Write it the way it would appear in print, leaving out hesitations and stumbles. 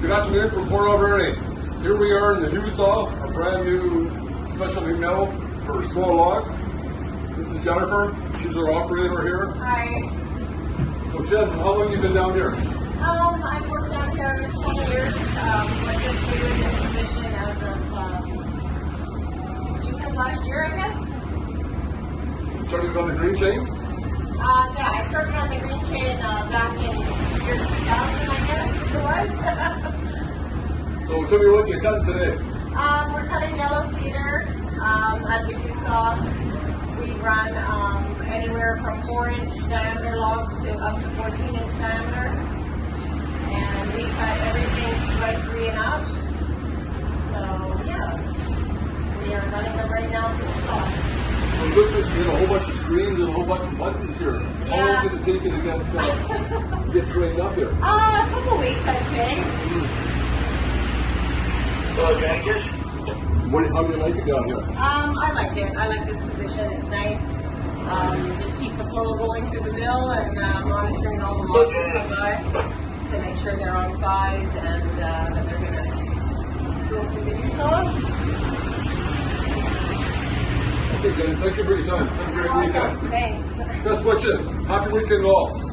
Good afternoon from Port Alberni. Here we are in the Hewsaw, a brand new specialty mill for small logs. This is Jennifer. She's our operator here. Hi. So Jen, how long have you been down here? I've worked down here 20 years. I just started in this position as of June of last year, I guess. You started on the green chain? Yeah, I started on the green chain back in year 2000, I guess it was. So tell me what you're cutting today. We're cutting yellow cedar at the Hewsaw. We run anywhere from 4-inch diameter logs to up to 14-inch diameter. And we cut everything 2x3 and up. So yeah, we are running them right now through the saw. So it looks like you have a whole bunch of screens and a whole bunch of buttons here. Yeah. How long did it take you to get trained up here? A couple weeks, I'd say. How do you like it down here? I like it. I like this position. It's nice. Just keep the flow going through the mill and monitoring all the logs that come by to make sure they're on size and that they're going to go through the Hewsaw. Okay, Jen, thank you for your time. Have a great weekend. Thanks. Best wishes. Happy weekend all.